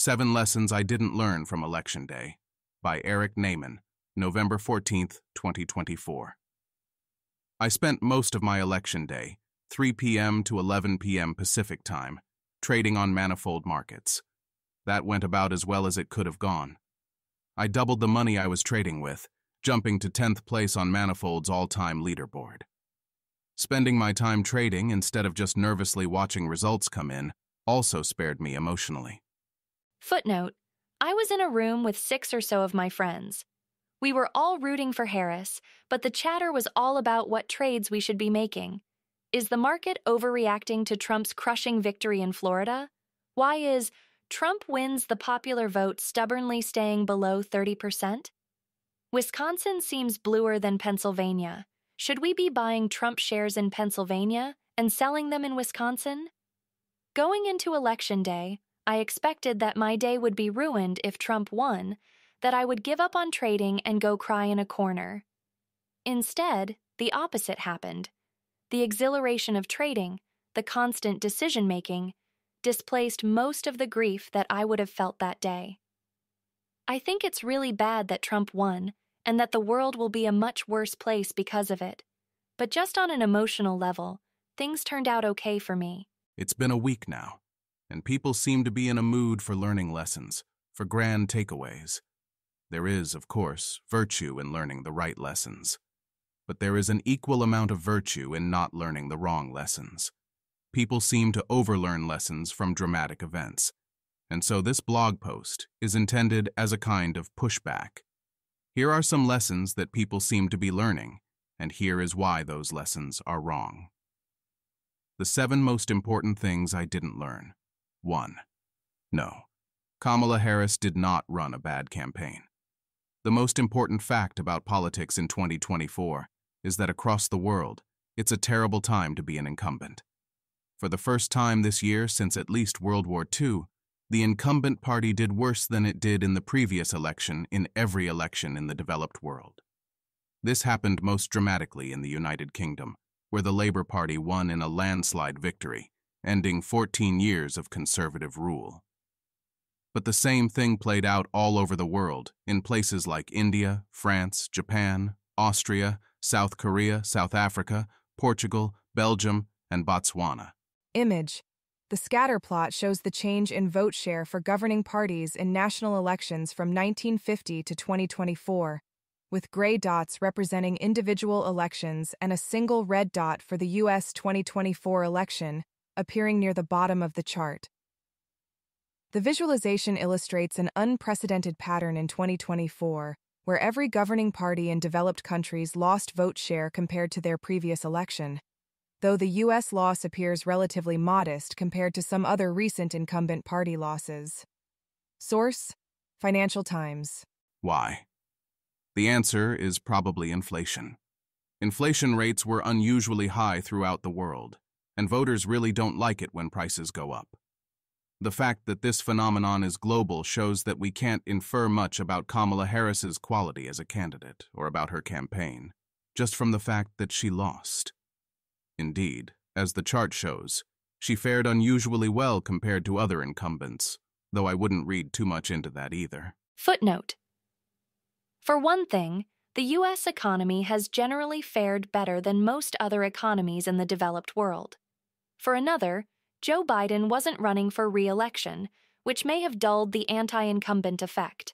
7 Lessons I Didn't Learn from Election Day by Eric Neyman, November 14, 2024. I spent most of my election day, 3 p.m. to 11 p.m. Pacific time, trading on manifold markets. That went about as well as it could have gone. I doubled the money I was trading with, jumping to 10th place on Manifold's all-time leaderboard. Spending my time trading instead of just nervously watching results come in also spared me emotionally. Footnote: I was in a room with 6 or so of my friends. We were all rooting for Harris, but the chatter was all about what trades we should be making. Is the market overreacting to Trump's crushing victory in Florida? Why is Trump wins the popular vote stubbornly staying below 30%? Wisconsin seems bluer than Pennsylvania. Should we be buying Trump shares in Pennsylvania and selling them in Wisconsin? Going into Election Day, I expected that my day would be ruined if Trump won, that I would give up on trading and go cry in a corner. Instead, the opposite happened. The exhilaration of trading, the constant decision-making, displaced most of the grief that I would have felt that day. I think it's really bad that Trump won, and that the world will be a much worse place because of it. But just on an emotional level, things turned out okay for me. It's been a week now, and people seem to be in a mood for learning lessons, for grand takeaways. There is, of course, virtue in learning the right lessons. But there is an equal amount of virtue in not learning the wrong lessons. People seem to overlearn lessons from dramatic events, and so this blog post is intended as a kind of pushback. Here are some lessons that people seem to be learning, and here is why those lessons are wrong. The 7 most important things I didn't learn. 1. No, Kamala Harris did not run a bad campaign. The most important fact about politics in 2024 is that across the world, it's a terrible time to be an incumbent. For the first time this year since at least World War II, the incumbent party did worse than it did in the previous election in every election in the developed world. This happened most dramatically in the United Kingdom, where the Labour Party won in a landslide victory, ending 14 years of conservative rule. But the same thing played out all over the world, in places like India, France, Japan, Austria, South Korea, South Africa, Portugal, Belgium, and Botswana. Image. The scatter plot shows the change in vote share for governing parties in national elections from 1950 to 2024, with gray dots representing individual elections and a single red dot for the U.S. 2024 election, appearing near the bottom of the chart. The visualization illustrates an unprecedented pattern in 2024, where every governing party in developed countries lost vote share compared to their previous election, though the U.S. loss appears relatively modest compared to some other recent incumbent party losses. Source: Financial Times. Why? The answer is probably inflation. Inflation rates were unusually high throughout the world, and voters really don't like it when prices go up. The fact that this phenomenon is global shows that we can't infer much about Kamala Harris's quality as a candidate or about her campaign, just from the fact that she lost. Indeed, as the chart shows, she fared unusually well compared to other incumbents, though I wouldn't read too much into that either. Footnote: For one thing, the U.S. economy has generally fared better than most other economies in the developed world. For another, Joe Biden wasn't running for re-election, which may have dulled the anti-incumbent effect.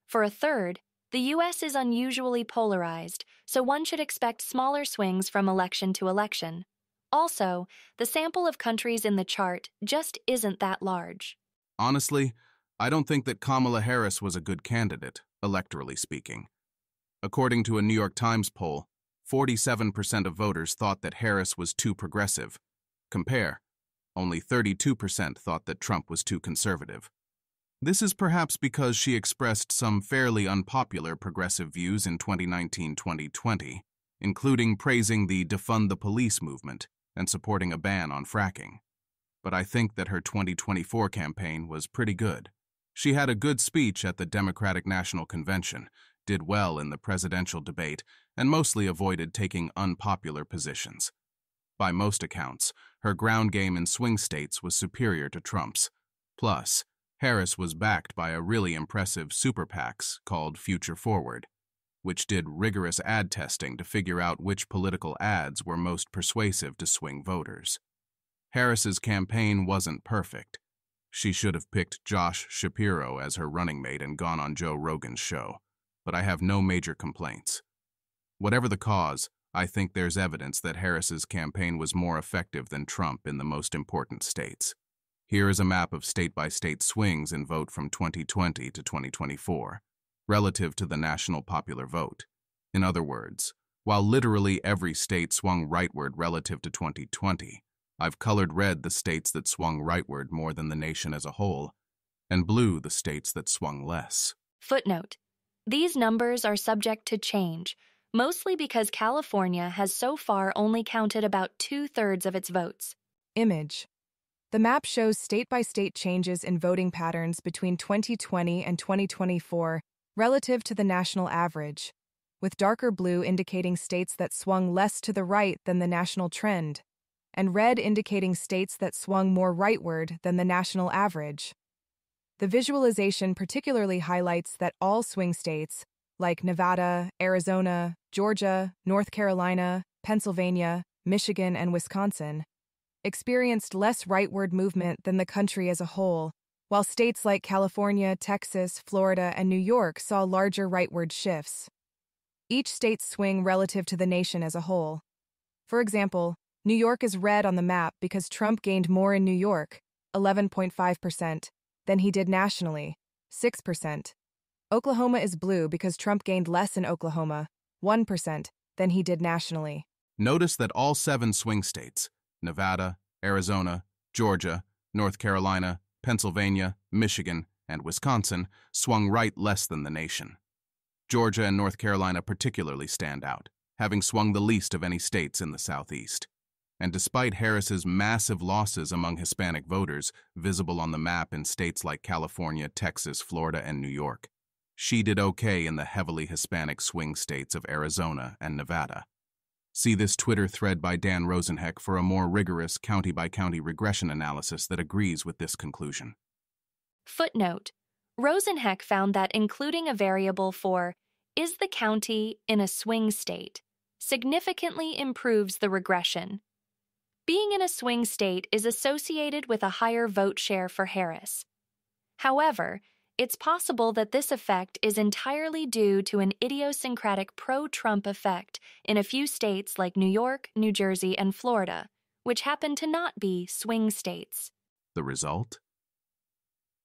For a third, the U.S. is unusually polarized, so one should expect smaller swings from election to election. Also, the sample of countries in the chart just isn't that large. Honestly, I don't think that Kamala Harris was a good candidate, electorally speaking. According to a New York Times poll, 47% of voters thought that Harris was too progressive. Compare, only 32% thought that Trump was too conservative. This is perhaps because she expressed some fairly unpopular progressive views in 2019-2020, including praising the defund the police movement and supporting a ban on fracking. But I think that her 2024 campaign was pretty good. She had a good speech at the Democratic National Convention, did well in the presidential debate, and mostly avoided taking unpopular positions. By most accounts, her ground game in swing states was superior to Trump's. Plus, Harris was backed by a really impressive super PACs called Future Forward, which did rigorous ad testing to figure out which political ads were most persuasive to swing voters. Harris's campaign wasn't perfect. She should have picked Josh Shapiro as her running mate and gone on Joe Rogan's show, but I have no major complaints. Whatever the cause, I think there's evidence that Harris's campaign was more effective than Trump in the most important states. Here is a map of state-by-state swings in vote from 2020 to 2024, relative to the national popular vote. In other words, while literally every state swung rightward relative to 2020, I've colored red the states that swung rightward more than the nation as a whole, and blue the states that swung less. Footnote: these numbers are subject to change, mostly because California has so far only counted about 2/3 of its votes. Image. The map shows state-by-state changes in voting patterns between 2020 and 2024 relative to the national average, with darker blue indicating states that swung less to the right than the national trend, and red indicating states that swung more rightward than the national average. The visualization particularly highlights that all swing states, like Nevada, Arizona, Georgia, North Carolina, Pennsylvania, Michigan, and Wisconsin, experienced less rightward movement than the country as a whole, while states like California, Texas, Florida, and New York saw larger rightward shifts. Each state's swing relative to the nation as a whole. For example, New York is red on the map because Trump gained more in New York, 11.5%, than he did nationally, 6%. Oklahoma is blue because Trump gained less in Oklahoma, 1%, than he did nationally. Notice that all 7 swing states, Nevada, Arizona, Georgia, North Carolina, Pennsylvania, Michigan, and Wisconsin, swung right less than the nation. Georgia and North Carolina particularly stand out, having swung the least of any states in the Southeast. And despite Harris's massive losses among Hispanic voters, visible on the map in states like California, Texas, Florida, and New York, she did okay in the heavily Hispanic swing states of Arizona and Nevada. See this Twitter thread by Dan Rosenheck for a more rigorous county-by-county regression analysis that agrees with this conclusion. Footnote: Rosenheck found that including a variable for "is the county in a swing state" significantly improves the regression. Being in a swing state is associated with a higher vote share for Harris. However, it's possible that this effect is entirely due to an idiosyncratic pro-Trump effect in a few states like New York, New Jersey, and Florida, which happen to not be swing states. The result?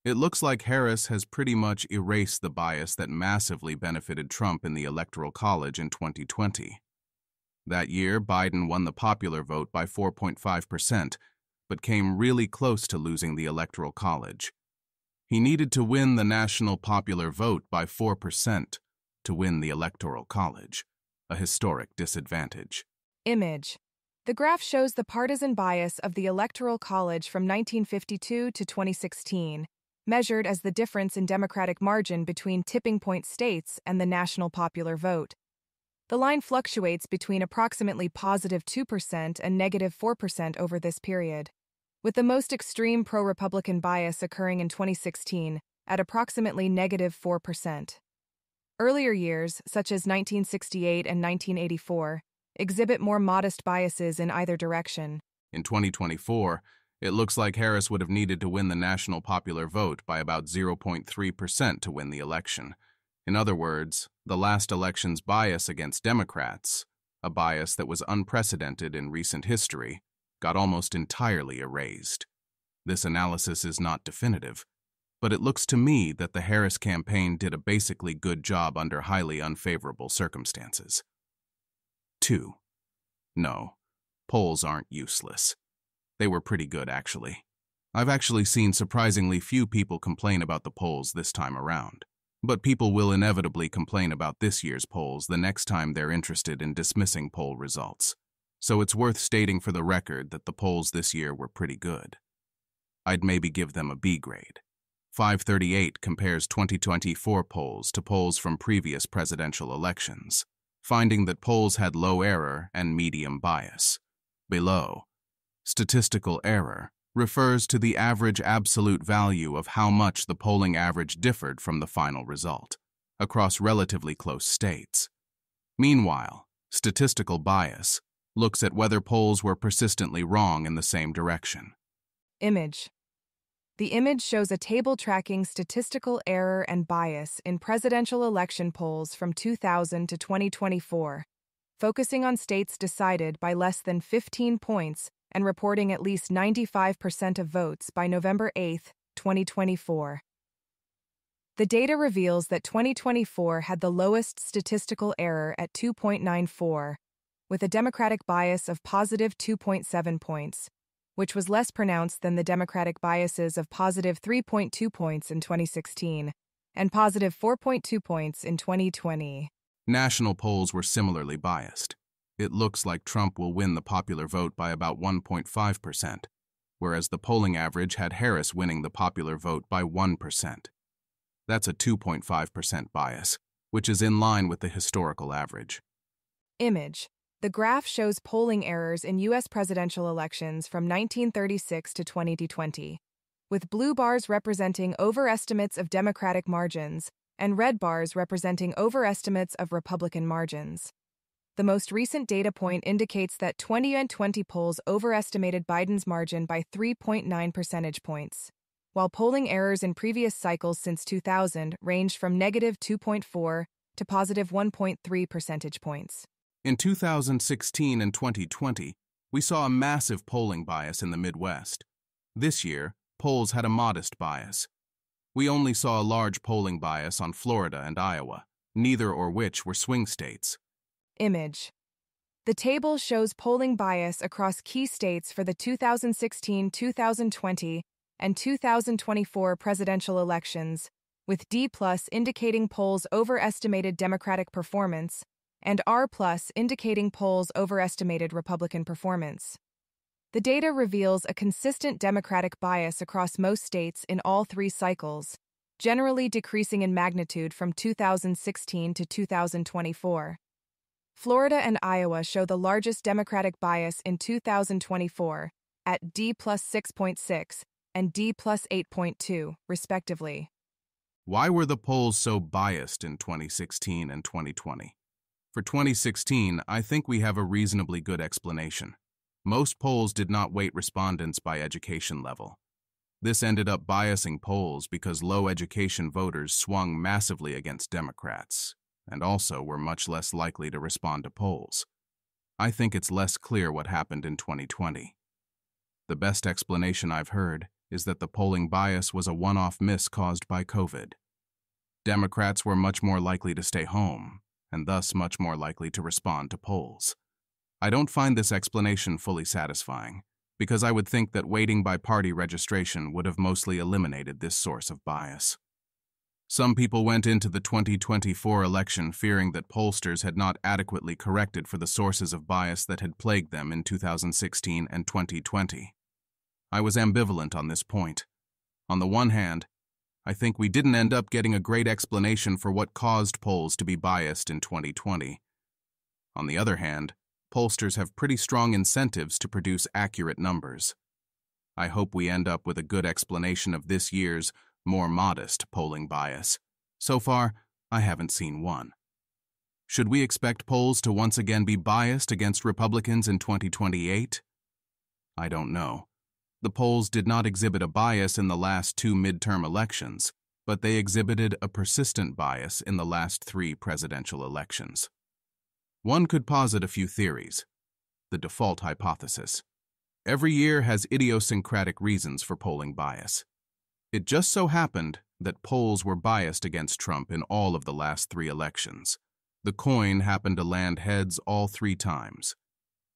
It looks like Harris has pretty much erased the bias that massively benefited Trump in the Electoral College in 2020. That year, Biden won the popular vote by 4.5%, but came really close to losing the Electoral College. He needed to win the national popular vote by 4% to win the Electoral College, a historic disadvantage. Image. The graph shows the partisan bias of the Electoral College from 1952 to 2016, measured as the difference in Democratic margin between tipping point states and the national popular vote. The line fluctuates between approximately positive 2% and negative 4% over this period, with the most extreme pro-Republican bias occurring in 2016 at approximately negative 4%. Earlier years, such as 1968 and 1984, exhibit more modest biases in either direction. In 2024, it looks like Harris would have needed to win the national popular vote by about 0.3% to win the election. In other words, the last election's bias against Democrats, a bias that was unprecedented in recent history, got almost entirely erased. This analysis is not definitive, but it looks to me that the Harris campaign did a basically good job under highly unfavorable circumstances. 2. No, polls aren't useless. They were pretty good, actually. I've actually seen surprisingly few people complain about the polls this time around. But people will inevitably complain about this year's polls the next time they're interested in dismissing poll results. So it's worth stating for the record that the polls this year were pretty good. I'd maybe give them a B grade. 538 compares 2024 polls to polls from previous presidential elections, finding that polls had low error and medium bias. Below, statistical error, refers to the average absolute value of how much the polling average differed from the final result across relatively close states. Meanwhile, statistical bias looks at whether polls were persistently wrong in the same direction. Image. The image shows a table tracking statistical error and bias in presidential election polls from 2000 to 2024, focusing on states decided by less than 15 points and reporting at least 95% of votes by November 8, 2024. The data reveals that 2024 had the lowest statistical error at 2.94, with a Democratic bias of positive 2.7 points, which was less pronounced than the Democratic biases of positive 3.2 points in 2016 and positive 4.2 points in 2020. National polls were similarly biased. It looks like Trump will win the popular vote by about 1.5%, whereas the polling average had Harris winning the popular vote by 1%. That's a 2.5% bias, which is in line with the historical average. Image. The graph shows polling errors in U.S. presidential elections from 1936 to 2020, with blue bars representing overestimates of Democratic margins and red bars representing overestimates of Republican margins. The most recent data point indicates that 2020 polls overestimated Biden's margin by 3.9 percentage points, while polling errors in previous cycles since 2000 ranged from negative 2.4 to positive 1.3 percentage points. In 2016 and 2020, we saw a massive polling bias in the Midwest. This year, polls had a modest bias. We only saw a large polling bias on Florida and Iowa, neither or which were swing states. Image. The table shows polling bias across key states for the 2016, 2020, and 2024 presidential elections, with D+ indicating polls overestimated Democratic performance and R+ indicating polls overestimated Republican performance. The data reveals a consistent Democratic bias across most states in all three cycles, generally decreasing in magnitude from 2016 to 2024. Florida and Iowa show the largest Democratic bias in 2024 at D+ 6.6 and D+ 8.2, respectively. Why were the polls so biased in 2016 and 2020? For 2016, I think we have a reasonably good explanation. Most polls did not weight respondents by education level. This ended up biasing polls because low education voters swung massively against Democrats, and also were much less likely to respond to polls. I think it's less clear what happened in 2020. The best explanation I've heard is that the polling bias was a one-off miss caused by COVID. Democrats were much more likely to stay home, and thus much more likely to respond to polls. I don't find this explanation fully satisfying, because I would think that weighting by party registration would have mostly eliminated this source of bias. Some people went into the 2024 election fearing that pollsters had not adequately corrected for the sources of bias that had plagued them in 2016 and 2020. I was ambivalent on this point. On the one hand, I think we didn't end up getting a great explanation for what caused polls to be biased in 2020. On the other hand, pollsters have pretty strong incentives to produce accurate numbers. I hope we end up with a good explanation of this year's more modest polling bias. So far, I haven't seen one. Should we expect polls to once again be biased against Republicans in 2028? I don't know. The polls did not exhibit a bias in the last two midterm elections, but they exhibited a persistent bias in the last three presidential elections. One could posit a few theories. The default hypothesis. Every year has idiosyncratic reasons for polling bias. It just so happened that polls were biased against Trump in all of the last three elections. The coin happened to land heads all three times.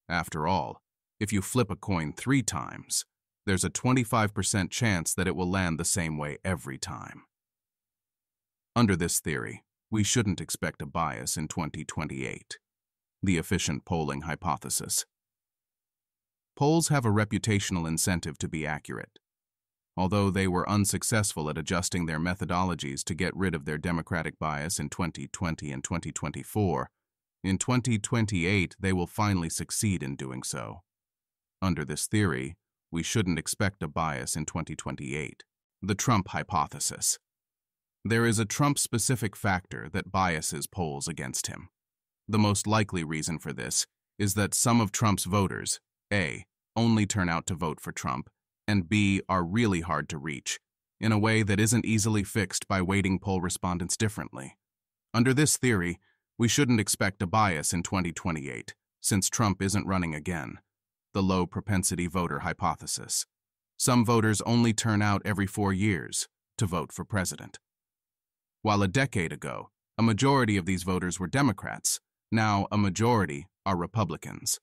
After all, if you flip a coin 3 times, there's a 25% chance that it will land the same way every time. Under this theory, we shouldn't expect a bias in 2028. The efficient polling hypothesis. Polls have a reputational incentive to be accurate. Although they were unsuccessful at adjusting their methodologies to get rid of their Democratic bias in 2020 and 2024, in 2028 they will finally succeed in doing so. Under this theory, we shouldn't expect a bias in 2028. The Trump hypothesis. There is a Trump-specific factor that biases polls against him. The most likely reason for this is that some of Trump's voters, A, only turn out to vote for Trump, and B, are really hard to reach, in a way that isn't easily fixed by weighting poll respondents differently. Under this theory, we shouldn't expect a bias in 2028, since Trump isn't running again. The low propensity voter hypothesis. Some voters only turn out every 4 years to vote for president. While a decade ago, a majority of these voters were Democrats, now a majority are Republicans.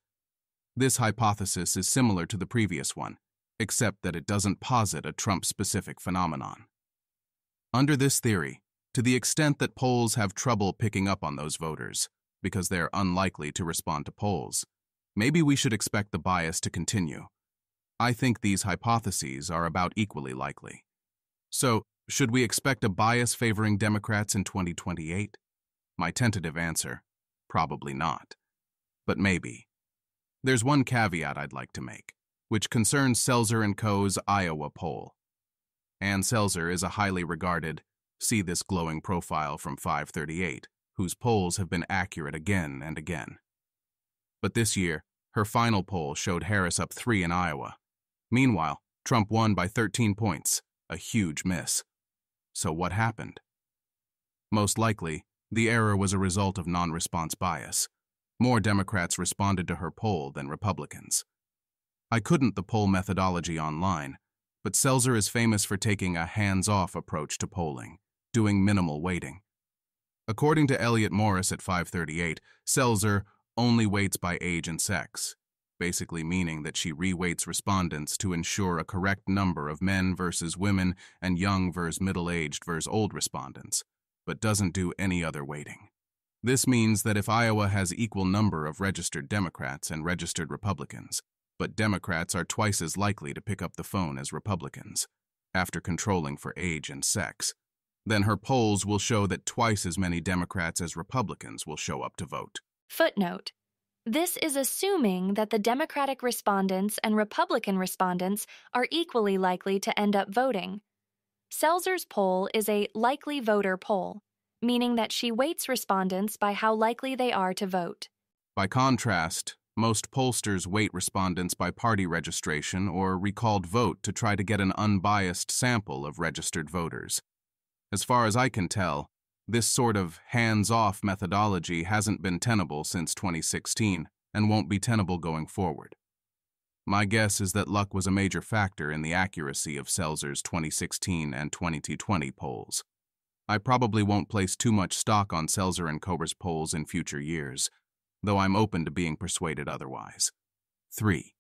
This hypothesis is similar to the previous one, except that it doesn't posit a Trump-specific phenomenon. Under this theory, to the extent that polls have trouble picking up on those voters, because they're unlikely to respond to polls, maybe we should expect the bias to continue. I think these hypotheses are about equally likely. So, should we expect a bias favoring Democrats in 2028? My tentative answer, probably not. But maybe. There's one caveat I'd like to make, which concerns Selzer & Co.'s Iowa poll. Ann Selzer is a highly regarded, see this glowing profile from 538, whose polls have been accurate again and again. But this year, her final poll showed Harris up 3 in Iowa. Meanwhile, Trump won by 13 points, a huge miss. So what happened? Most likely, the error was a result of non-response bias. More Democrats responded to her poll than Republicans. I couldn't the poll methodology online, but Selzer is famous for taking a hands-off approach to polling, doing minimal weighting. According to Elliot Morris at 538, Selzer only weights by age and sex, basically meaning that she reweights respondents to ensure a correct number of men versus women and young versus middle-aged versus old respondents, but doesn't do any other weighting. This means that if Iowa has equal number of registered Democrats and registered Republicans, but Democrats are twice as likely to pick up the phone as Republicans, after controlling for age and sex, then her polls will show that twice as many Democrats as Republicans will show up to vote. Footnote. This is assuming that the Democratic respondents and Republican respondents are equally likely to end up voting. Selzer's poll is a likely voter poll, meaning that she weights respondents by how likely they are to vote. By contrast, most pollsters weight respondents by party registration or recalled vote to try to get an unbiased sample of registered voters. As far as I can tell, this sort of hands-off methodology hasn't been tenable since 2016 and won't be tenable going forward. My guess is that luck was a major factor in the accuracy of Selzer's 2016 and 2020 polls. I probably won't place too much stock on Selzer & Co.'s polls in future years, though I'm open to being persuaded otherwise. 3.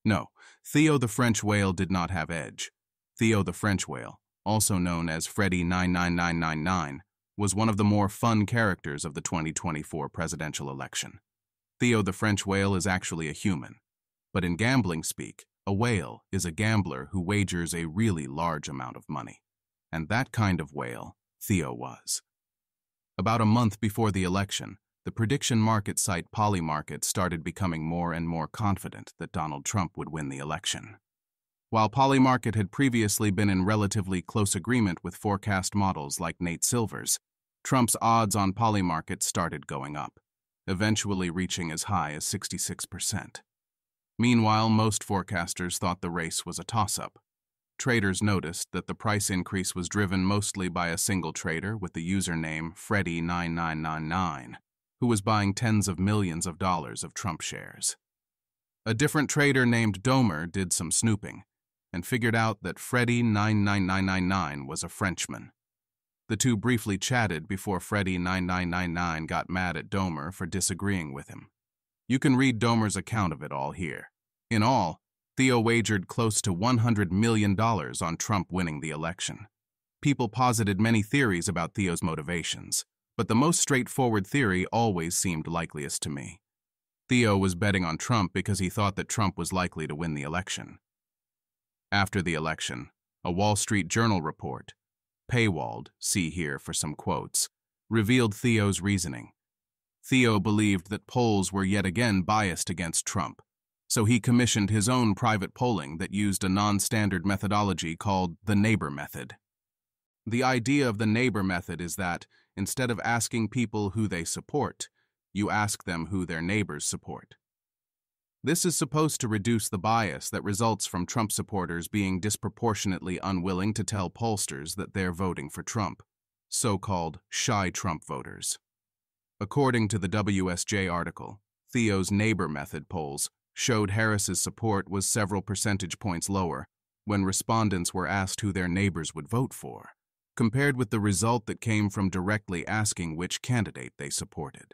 No, Theo the French whale did not have edge. Theo the French whale, also known as Freddy 99999, was one of the more fun characters of the 2024 presidential election. Theo the French whale is actually a human, but in gambling speak, a whale is a gambler who wagers a really large amount of money. And that kind of whale, Theo was. About a month before the election, the prediction market site Polymarket started becoming more and more confident that Donald Trump would win the election. While Polymarket had previously been in relatively close agreement with forecast models like Nate Silver's, Trump's odds on Polymarket started going up, eventually reaching as high as 66%. Meanwhile, most forecasters thought the race was a toss-up. Traders noticed that the price increase was driven mostly by a single trader with the username Freddy9999, who was buying tens of millions of dollars of Trump shares. A different trader named Domer did some snooping and figured out that Freddy99999 was a Frenchman. The two briefly chatted before Freddy9999 got mad at Domer for disagreeing with him. You can read Domer's account of it all here. In all, Theo wagered close to $100 million on Trump winning the election. People posited many theories about Theo's motivations, but the most straightforward theory always seemed likeliest to me. Theo was betting on Trump because he thought that Trump was likely to win the election. After the election, a Wall Street Journal report, paywalled, see here for some quotes, revealed Theo's reasoning. Theo believed that polls were yet again biased against Trump, So he commissioned his own private polling that used a non-standard methodology called the neighbor method. The idea of the neighbor method is that, instead of asking people who they support, you ask them who their neighbors support. This is supposed to reduce the bias that results from Trump supporters being disproportionately unwilling to tell pollsters that they're voting for Trump, so-called shy Trump voters. According to the WSJ article, Theo's neighbor method polls showed Harris's support was several percentage points lower when respondents were asked who their neighbors would vote for, compared with the result that came from directly asking which candidate they supported.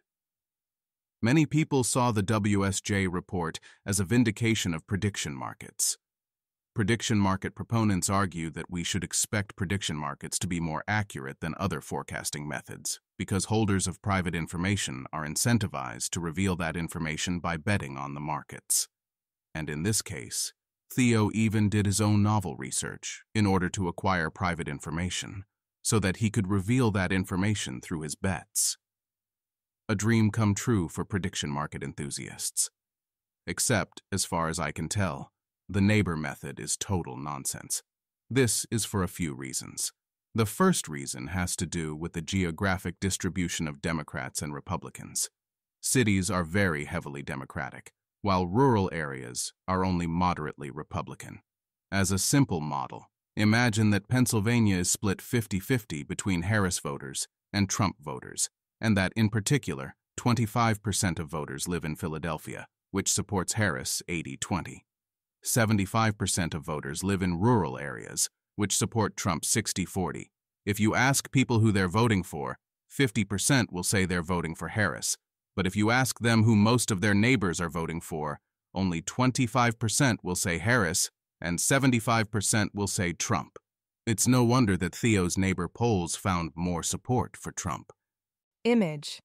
Many people saw the WSJ report as a vindication of prediction markets. Prediction market proponents argue that we should expect prediction markets to be more accurate than other forecasting methods because holders of private information are incentivized to reveal that information by betting on the markets. And in this case, Theo even did his own novel research in order to acquire private information so that he could reveal that information through his bets. A dream come true for prediction market enthusiasts. Except, as far as I can tell, the neighbor method is total nonsense. This is for a few reasons. The first reason has to do with the geographic distribution of Democrats and Republicans. Cities are very heavily Democratic, while rural areas are only moderately Republican. As a simple model, imagine that Pennsylvania is split 50-50 between Harris voters and Trump voters, and that, in particular, 25% of voters live in Philadelphia, which supports Harris 80-20. 75% of voters live in rural areas, which support Trump 60-40. If you ask people who they're voting for, 50% will say they're voting for Harris. But if you ask them who most of their neighbors are voting for, only 25% will say Harris, and 75% will say Trump. It's no wonder that Theo's neighbor polls found more support for Trump. Image.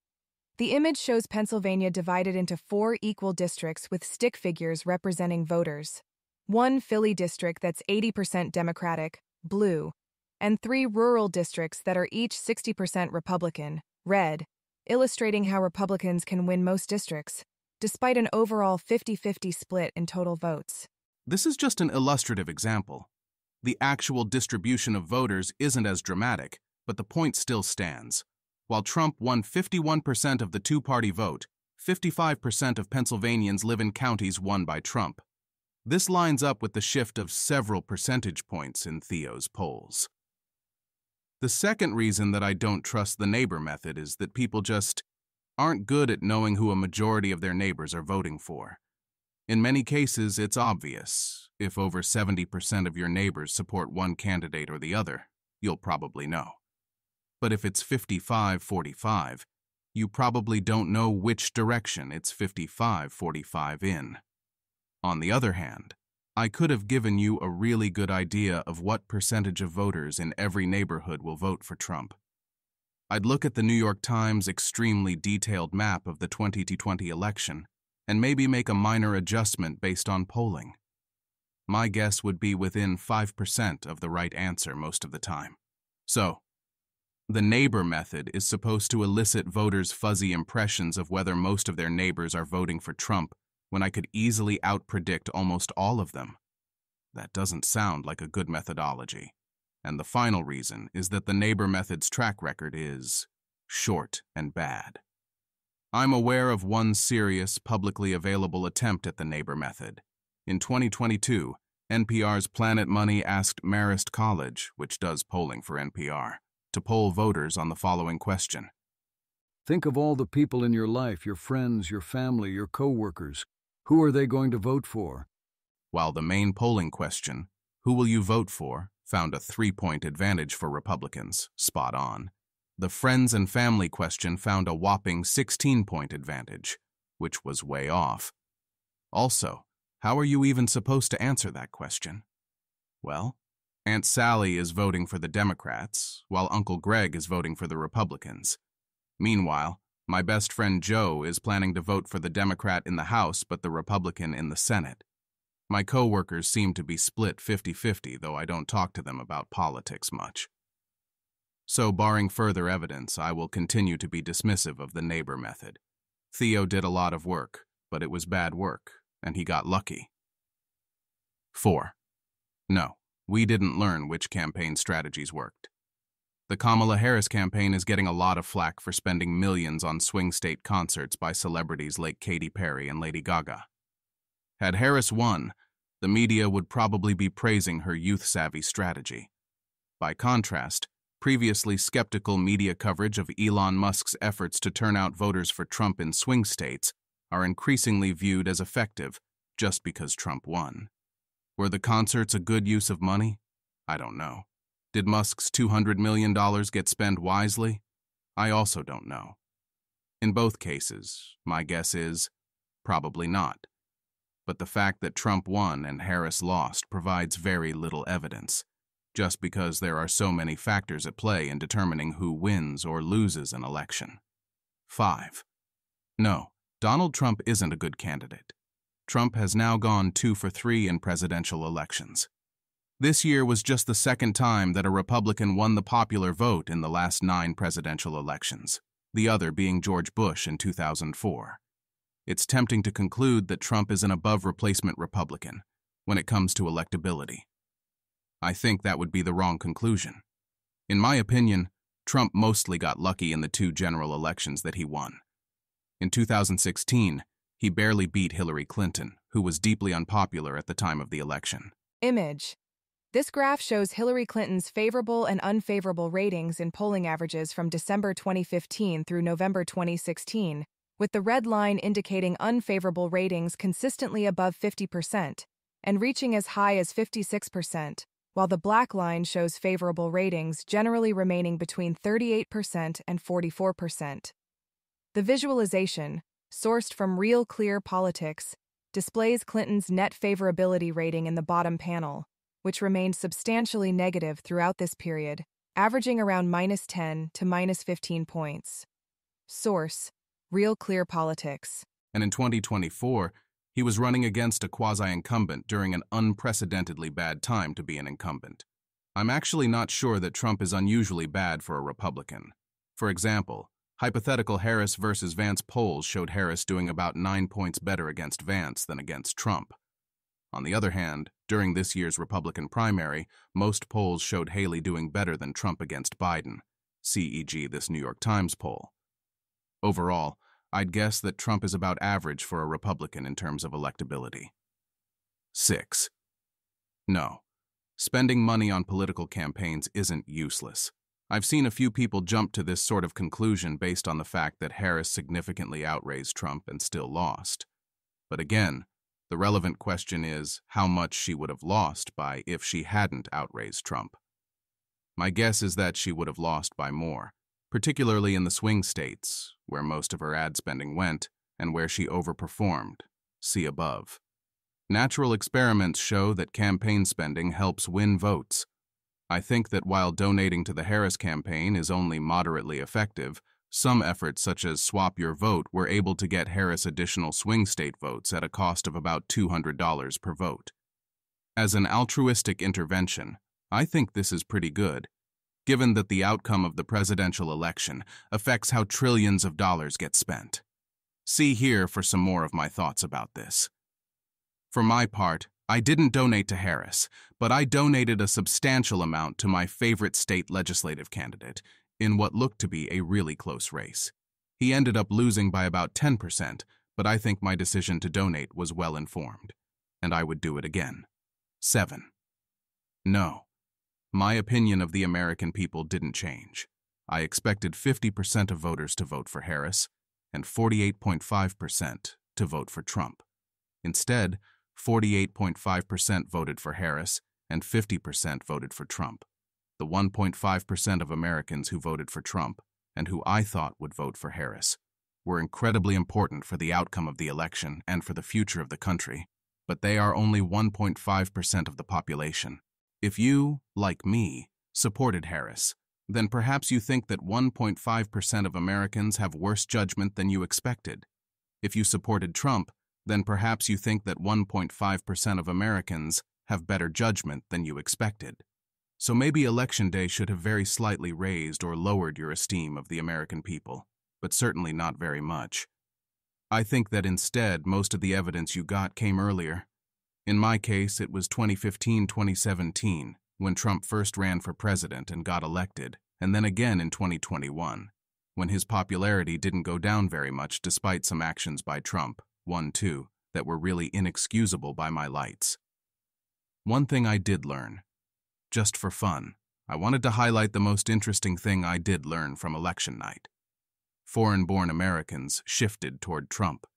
The image shows Pennsylvania divided into 4 equal districts with stick figures representing voters. 1 Philly district that's 80% Democratic, blue, and 3 rural districts that are each 60% Republican, red, illustrating how Republicans can win most districts, despite an overall 50-50 split in total votes. This is just an illustrative example. The actual distribution of voters isn't as dramatic, but the point still stands. While Trump won 51% of the two-party vote, 55% of Pennsylvanians live in counties won by Trump. This lines up with the shift of several percentage points in Theo's polls. The second reason that I don't trust the neighbor method is that people just aren't good at knowing who a majority of their neighbors are voting for. In many cases, it's obvious. If over 70% of your neighbors support one candidate or the other, you'll probably know. But if it's 55-45, you probably don't know which direction it's 55-45 in. On the other hand, I could have given you a really good idea of what percentage of voters in every neighborhood will vote for Trump. I'd look at the New York Times' extremely detailed map of the 2020 election and maybe make a minor adjustment based on polling. My guess would be within 5% of the right answer most of the time. So, the neighbor method is supposed to elicit voters' fuzzy impressions of whether most of their neighbors are voting for Trump when I could easily outpredict almost all of them. That doesn't sound like a good methodology. And the final reason is that the neighbor method's track record is short and bad. I'm aware of one serious, publicly available attempt at the neighbor method. In 2022, NPR's Planet Money asked Marist College, which does polling for NPR, to poll voters on the following question. Think of all the people in your life, your friends, your family, your co-workers. Who are they going to vote for? While the main polling question, who will you vote for, found a 3-point advantage for Republicans, spot on. The friends and family question found a whopping 16-point advantage, which was way off. Also, how are you even supposed to answer that question? Well, Aunt Sally is voting for the Democrats, while Uncle Greg is voting for the Republicans. Meanwhile, my best friend Joe is planning to vote for the Democrat in the House but the Republican in the Senate. My co-workers seem to be split 50-50, though I don't talk to them about politics much. So, barring further evidence, I will continue to be dismissive of the neighbor method. Theo did a lot of work, but it was bad work, and he got lucky. 4. No, we didn't learn which campaign strategies worked. The Kamala Harris campaign is getting a lot of flack for spending millions on swing state concerts by celebrities like Katy Perry and Lady Gaga. Had Harris won, the media would probably be praising her youth-savvy strategy. By contrast, previously skeptical media coverage of Elon Musk's efforts to turn out voters for Trump in swing states are increasingly viewed as effective just because Trump won. Were the concerts a good use of money? I don't know. Did Musk's $200 million get spent wisely? I also don't know. In both cases, my guess is probably not. But the fact that Trump won and Harris lost provides very little evidence, just because there are so many factors at play in determining who wins or loses an election. 5. No, Donald Trump isn't a good candidate. Trump has now gone 2 for 3 in presidential elections. This year was just the second time that a Republican won the popular vote in the last 9 presidential elections, the other being George Bush in 2004. It's tempting to conclude that Trump is an above-replacement Republican when it comes to electability. I think that would be the wrong conclusion. In my opinion, Trump mostly got lucky in the 2 general elections that he won. In 2016, he barely beat Hillary Clinton, who was deeply unpopular at the time of the election. Image. This graph shows Hillary Clinton's favorable and unfavorable ratings in polling averages from December 2015 through November 2016, with the red line indicating unfavorable ratings consistently above 50% and reaching as high as 56%, while the black line shows favorable ratings generally remaining between 38% and 44%. The visualization, sourced from Real Clear Politics, displays Clinton's net favorability rating in the bottom panel, which remained substantially negative throughout this period, averaging around -10 to -15 points. Source: Real Clear Politics. And in 2024, he was running against a quasi-incumbent during an unprecedentedly bad time to be an incumbent. I'm actually not sure that Trump is unusually bad for a Republican. For example, hypothetical Harris versus Vance polls showed Harris doing about 9 points better against Vance than against Trump. On the other hand, during this year's Republican primary, most polls showed Haley doing better than Trump against Biden, e.g. this New York Times poll. Overall, I'd guess that Trump is about average for a Republican in terms of electability. 6. No, spending money on political campaigns isn't useless. I've seen a few people jump to this sort of conclusion based on the fact that Harris significantly outraised Trump and still lost. But again, the relevant question is how much she would have lost by if she hadn't outraised Trump. My guess is that she would have lost by more, particularly in the swing states, where most of her ad spending went and where she overperformed. See above. Natural experiments show that campaign spending helps win votes. I think that while donating to the Harris campaign is only moderately effective, some efforts such as Swap Your Vote were able to get Harris additional swing state votes at a cost of about $200 per vote. As an altruistic intervention, I think this is pretty good, given that the outcome of the presidential election affects how trillions of dollars get spent. See here for some more of my thoughts about this. For my part, I didn't donate to Harris, but I donated a substantial amount to my favorite state legislative candidate in what looked to be a really close race. He ended up losing by about 10%, but I think my decision to donate was well-informed, and I would do it again. 7. No. My opinion of the American people didn't change. I expected 50% of voters to vote for Harris and 48.5% to vote for Trump. Instead, 48.5% voted for Harris and 50% voted for Trump. The 1.5% of Americans who voted for Trump and who I thought would vote for Harris were incredibly important for the outcome of the election and for the future of the country, but they are only 1.5% of the population. If you, like me, supported Harris, then perhaps you think that 1.5% of Americans have worse judgment than you expected. If you supported Trump, then perhaps you think that 1.5% of Americans have better judgment than you expected. So maybe Election Day should have very slightly raised or lowered your esteem of the American people, but certainly not very much. I think that instead, most of the evidence you got came earlier. In my case, it was 2015-2017, when Trump first ran for president and got elected, and then again in 2021, when his popularity didn't go down very much despite some actions by Trump, 1-2, that were really inexcusable by my lights. One thing I did learn, just for fun, I wanted to highlight the most interesting thing I did learn from election night. Foreign-born Americans shifted toward Trump.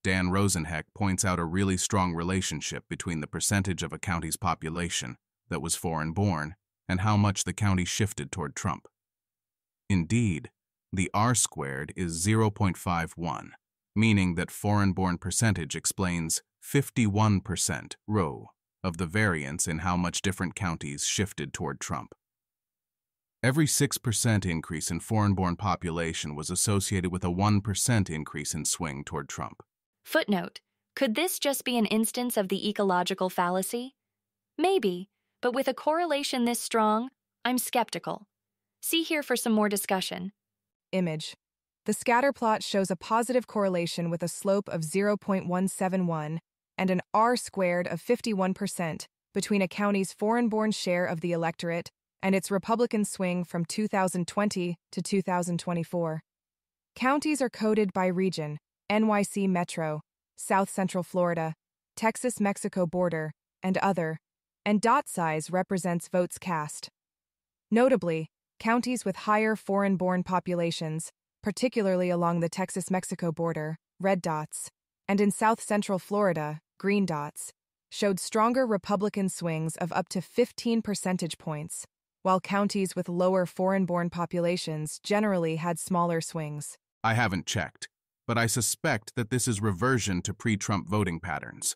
Dan Rosenheck points out a really strong relationship between the percentage of a county's population that was foreign-born and how much the county shifted toward Trump. Indeed, the R-squared is 0.51, meaning that foreign-born percentage explains 51% of the variance in how much different counties shifted toward Trump. Every 6% increase in foreign-born population was associated with a 1% increase in swing toward Trump. Footnote: could this just be an instance of the ecological fallacy? Maybe, but with a correlation this strong, I'm skeptical. See here for some more discussion. Image. The scatter plot shows a positive correlation with a slope of 0.171 and an R-squared of 51% between a county's foreign-born share of the electorate and its Republican swing from 2020 to 2024. Counties are coded by region: NYC Metro, South Central Florida, Texas-Mexico border, and other, and dot size represents votes cast. Notably, counties with higher foreign-born populations, particularly along the Texas-Mexico border, red dots, and in South Central Florida, green dots, showed stronger Republican swings of up to 15 percentage points, while counties with lower foreign-born populations generally had smaller swings. I haven't checked, but I suspect that this is reversion to pre-Trump voting patterns.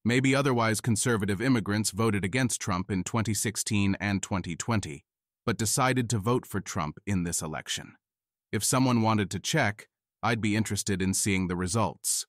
Maybe otherwise conservative immigrants voted against Trump in 2016 and 2020, but decided to vote for Trump in this election. If someone wanted to check, I'd be interested in seeing the results.